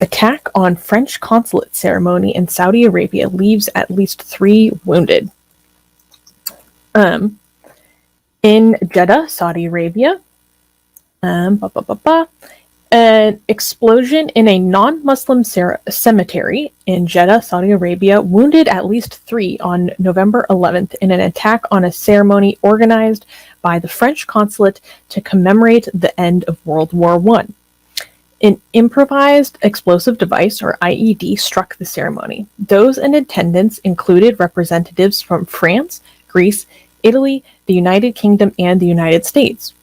Attack on French consulate ceremony in Saudi Arabia leaves at least 3 wounded. In Jeddah, Saudi Arabia, an explosion in a non-Muslim cemetery in Jeddah, Saudi Arabia, wounded at least 3 on November 11th in an attack on a ceremony organized by the French consulate to commemorate the end of World War I. An improvised explosive device, or IED, struck the ceremony. Those in attendance included representatives from France, Greece, Italy, the United Kingdom, and the United States.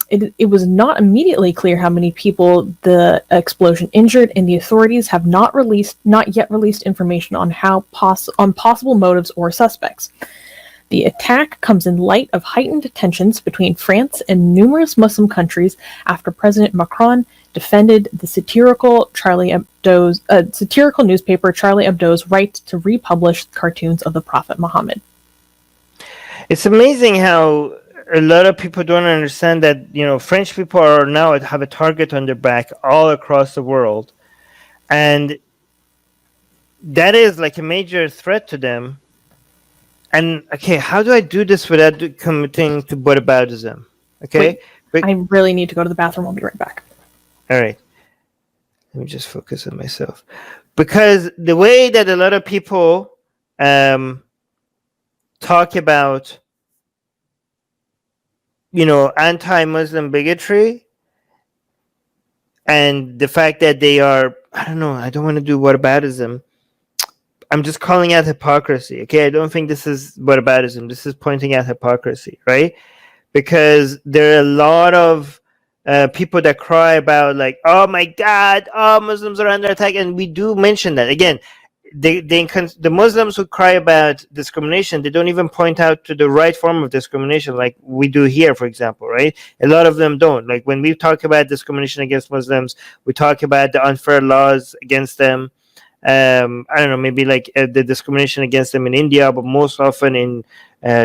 It was not immediately clear how many people the explosion injured, and the authorities have not yet released information on on possible motives or suspects. The attack comes in light of heightened tensions between France and numerous Muslim countries after President Macron defended the satirical newspaper Charlie Hebdo's right to republish cartoons of the Prophet Muhammad. It's amazing how a lot of people don't understand that, French people are now have a target on their back all across the world. And that is like a major threat to them. And, okay, how do I do this without committing to whataboutism? Okay? I really need to go to the bathroom. I'll be right back. All right. Let me just focus on myself. Because the way that a lot of people talk about, anti-Muslim bigotry and the fact that they are, I don't want to do whataboutism. I'm just calling out hypocrisy, okay? I don't think this is whataboutism. This is pointing out hypocrisy, right? Because there are a lot of people that cry about, like, oh my God, Muslims are under attack. And we do mention that. Again, the Muslims who cry about discrimination, they don't even point out to the right form of discrimination like we do here, for example, right? A lot of them don't. Like when we talk about discrimination against Muslims, we talk about the unfair laws against them. Maybe like the discrimination against them in India, but most often in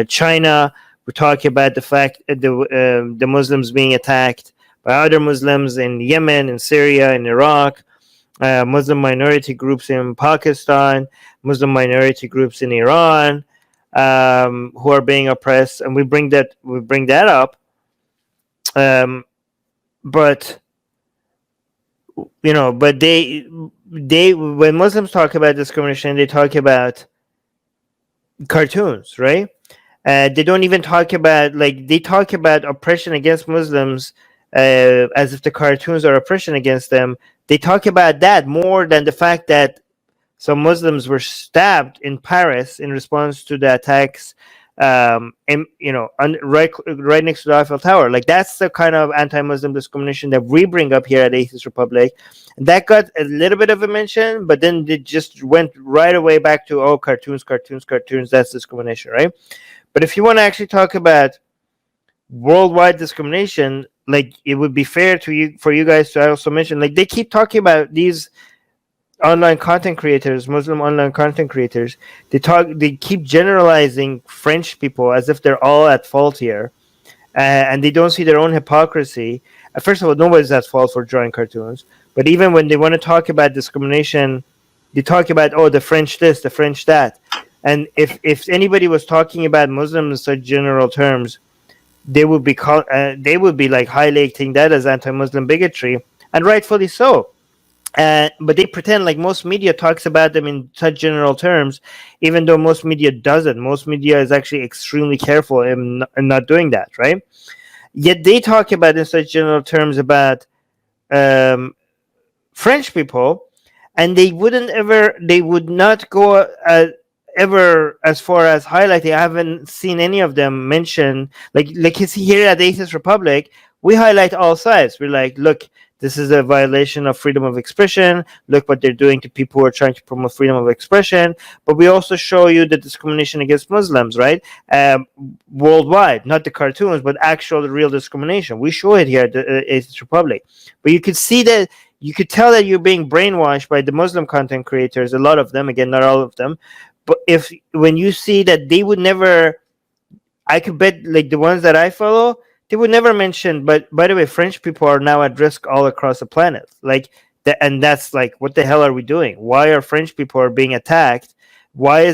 China. We talk about the fact that the Muslims being attacked by other Muslims in Yemen, in Syria, in Iraq. Muslim minority groups in Pakistan, Muslim minority groups in Iran, who are being oppressed, and we bring that up. But they when Muslims talk about discrimination, they talk about cartoons, right? They don't even talk about they talk about oppression against Muslims as if the cartoons are oppression against them. They talk about that more than the fact that some Muslims were stabbed in Paris in response to the attacks, right next to the Eiffel Tower. Like that's the kind of anti-Muslim discrimination that we bring up here at Atheist Republic. And that got a little bit of a mention, but then it just went right away back to cartoons. That's discrimination, right? But if you want to actually talk about worldwide discrimination, it would be fair for you guys to also mention, they keep talking about these online content creators, Muslim online content creators. They keep generalizing French people as if they're all at fault here, and they don't see their own hypocrisy. First of all, nobody's at fault for drawing cartoons, but even when they want to talk about discrimination, they talk about the French this, the French that. And if anybody was talking about Muslims in such general terms, they would be highlighting that as anti-Muslim bigotry, and rightfully so. But they pretend like most media talks about them in such general terms, even though most media doesn't. Most media is actually extremely careful in not doing that, right? Yet they talk about in such general terms about French people, and they would not go ever as far as highlighting. I haven't seen any of them mention, like you see here at the Atheist Republic, we highlight all sides. We're like, look, this is a violation of freedom of expression. Look what they're doing to people who are trying to promote freedom of expression. But we also show you the discrimination against Muslims, right? Worldwide, not the cartoons, but actual real discrimination. We show it here at the Atheist Republic. But you could see that, you could tell that you're being brainwashed by the Muslim content creators, a lot of them, again, not all of them. But when you see that they would never, I could bet, the ones that I follow, they would never mention, but by the way, French people are now at risk all across the planet. And that's like, what the hell are we doing? Why are French people are being attacked? Why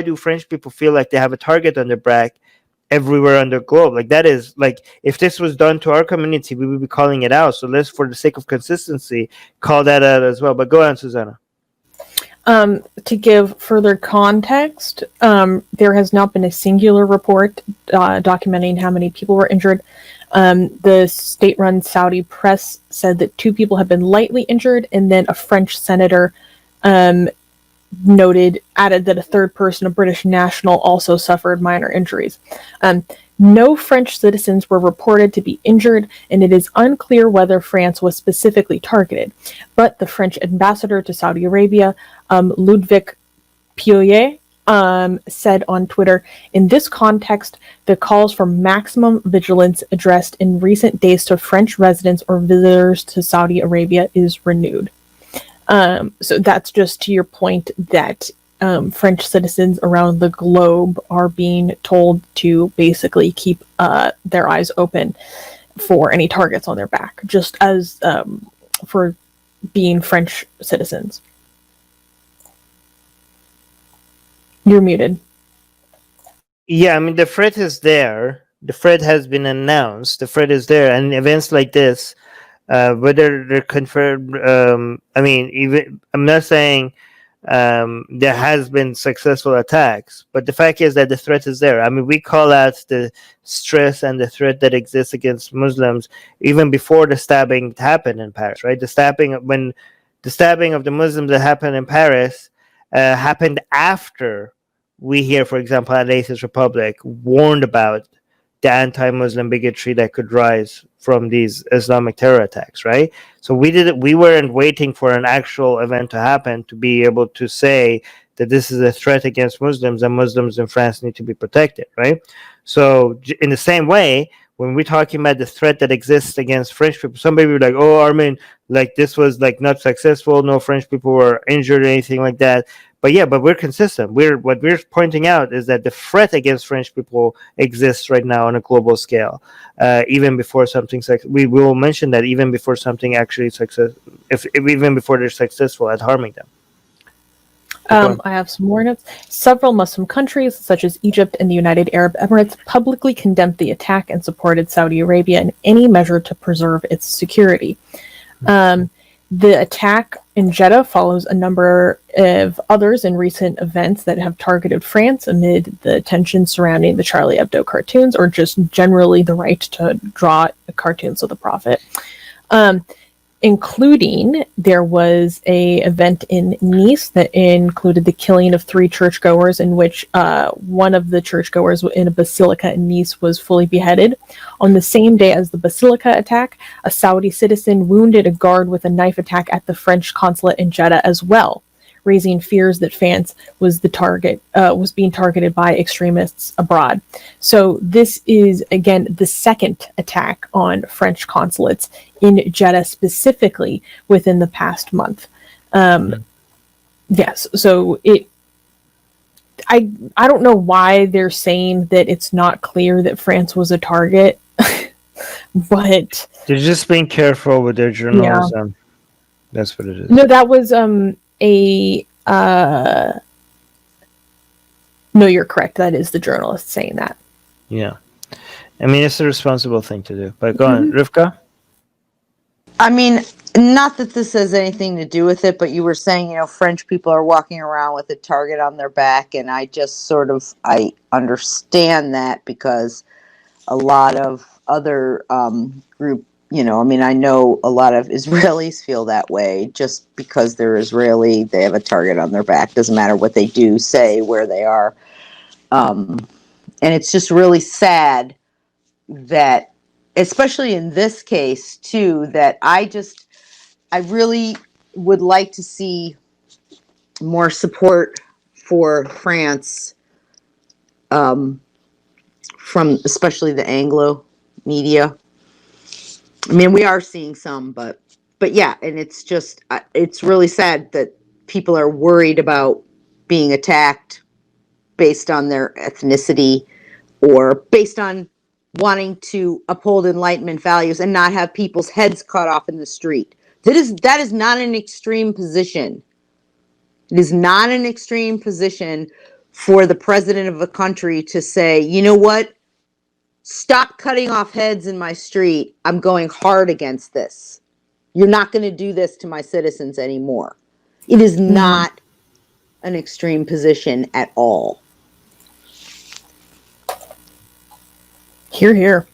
do French people feel like they have a target on their back everywhere on the globe? Like, that is like, if this was done to our community, we would be calling it out. So let's, for the sake of consistency, call that out as well. But go on, Susanna. To give further context, there has not been a singular report documenting how many people were injured. The state-run Saudi press said that 2 people have been lightly injured, and then a French senator added that a third person, a British national, also suffered minor injuries. No French citizens were reported to be injured, and it is unclear whether France was specifically targeted. But the French ambassador to Saudi Arabia, Ludwig Pioyer, said on Twitter, "In this context, the calls for maximum vigilance addressed in recent days to French residents or visitors to Saudi Arabia is renewed." So that's just to your point that French citizens around the globe are being told to basically keep their eyes open for any targets on their back, just as for being French citizens. You're muted. Yeah, I mean, the threat is there. The threat has been announced. The threat is there, and events like this, whether they're confirmed, I mean, even I'm not saying there has been successful attacks, but the fact is that the threat is there. I mean, we call out the stress and the threat that exists against Muslims even before the stabbing happened in Paris, right? When the stabbing of the Muslims that happened in Paris happened after we here, for example, at Atheist Republic, warned about the anti-Muslim bigotry that could rise from these Islamic terror attacks, right? So we weren't waiting for an actual event to happen to be able to say that this is a threat against Muslims and Muslims in France need to be protected, right? So in the same way, when we're talking about the threat that exists against French people, somebody would be like, "Oh, Armin, like this was like not successful. No French people were injured or anything like that." But yeah, but we're consistent. What we're pointing out is that the threat against French people exists right now on a global scale. Even before something, we will mention that even before something actually if even before they're successful at harming them. I have some more notes. Several Muslim countries, such as Egypt and the United Arab Emirates, publicly condemned the attack and supported Saudi Arabia in any measure to preserve its security. The attack in Jeddah follows a number of others in recent events that have targeted France amid the tensions surrounding the Charlie Hebdo cartoons, or just generally the right to draw cartoons of the Prophet. Including, there was a event in Nice that included the killing of 3 churchgoers, in which one of the churchgoers in a basilica in Nice was fully beheaded. On the same day as the basilica attack, a Saudi citizen wounded a guard with a knife attack at the French consulate in Jeddah as well, raising fears that France was being targeted by extremists abroad. So this is, again, the second attack on French consulates in Jeddah specifically within the past month. Yes, so I don't know why they're saying that it's not clear that France was a target, but they're just being careful with their journalism. Yeah. That's what it is. No, that was no, you're correct. That is the journalist saying that. Yeah. I mean, it's a responsible thing to do. But go on, Rivka? I mean, not that this has anything to do with it, but you were saying, French people are walking around with a target on their back, and I just I understand that because a lot of other group, I know a lot of Israelis feel that way. Just because they're Israeli, they have a target on their back. Doesn't matter what they do, say, where they are. And it's just really sad that, especially in this case too, that I really would like to see more support for France from especially the Anglo media. I mean, we are seeing some, but yeah, and it's really sad that people are worried about being attacked based on their ethnicity or based on wanting to uphold Enlightenment values and not have people's heads cut off in the street. That is not an extreme position. It is not an extreme position for the president of a country to say, you know what? Stop cutting off heads in my street. I'm going hard against this. You're not going to do this to my citizens anymore. It is not an extreme position at all. Hear, hear.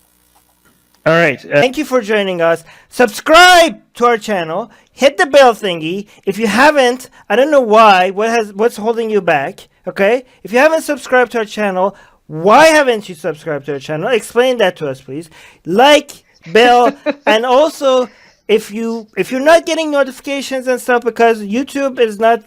All right. Thank you for joining us. Subscribe to our channel. Hit the bell thingy. If you haven't, I don't know why. What's holding you back? Okay. If you haven't subscribed to our channel, why haven't you subscribed to our channel? Explain that to us, please. Like, bell, and also if you're not getting notifications and stuff because YouTube is not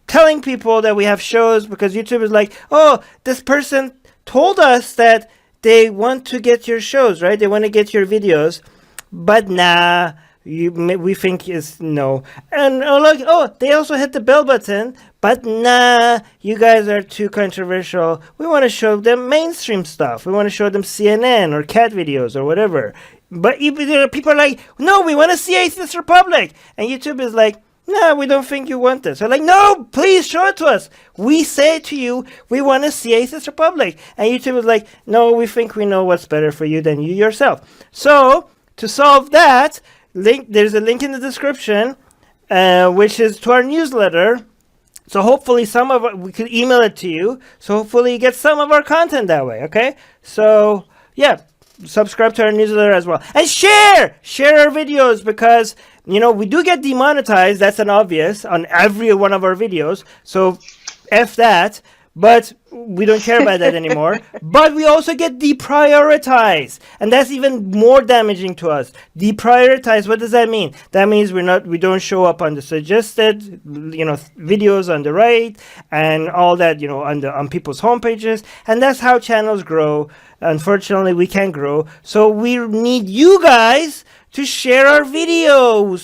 telling people that we have shows, because YouTube is like, oh, this person told us that they want to get your shows, right? They want to get your videos, but nah, we think is no. And they also hit the bell button, but nah, you guys are too controversial. We want to show them mainstream stuff. We want to show them CNN or cat videos or whatever. But people are like, no, we want to see Atheist Republic. And YouTube is like, no, we don't think you want this. They're like, no, please show it to us. We say to you, we want to see Atheist Republic. And YouTube is like, no, we think we know what's better for you than you yourself. So, to solve that, there's a link in the description, which is to our newsletter. So hopefully we could email it to you. So hopefully you get some of our content that way, okay? So, yeah, subscribe to our newsletter as well. And share our videos, because we do get demonetized. That's an obvious on every one of our videos. So F that. But we don't care about that anymore. But we also get deprioritized. And that's even more damaging to us. Deprioritized, what does that mean? That means we don't show up on the suggested, videos on the right and all that, on people's homepages. And that's how channels grow. Unfortunately, we can't grow. So we need you guys to share our videos.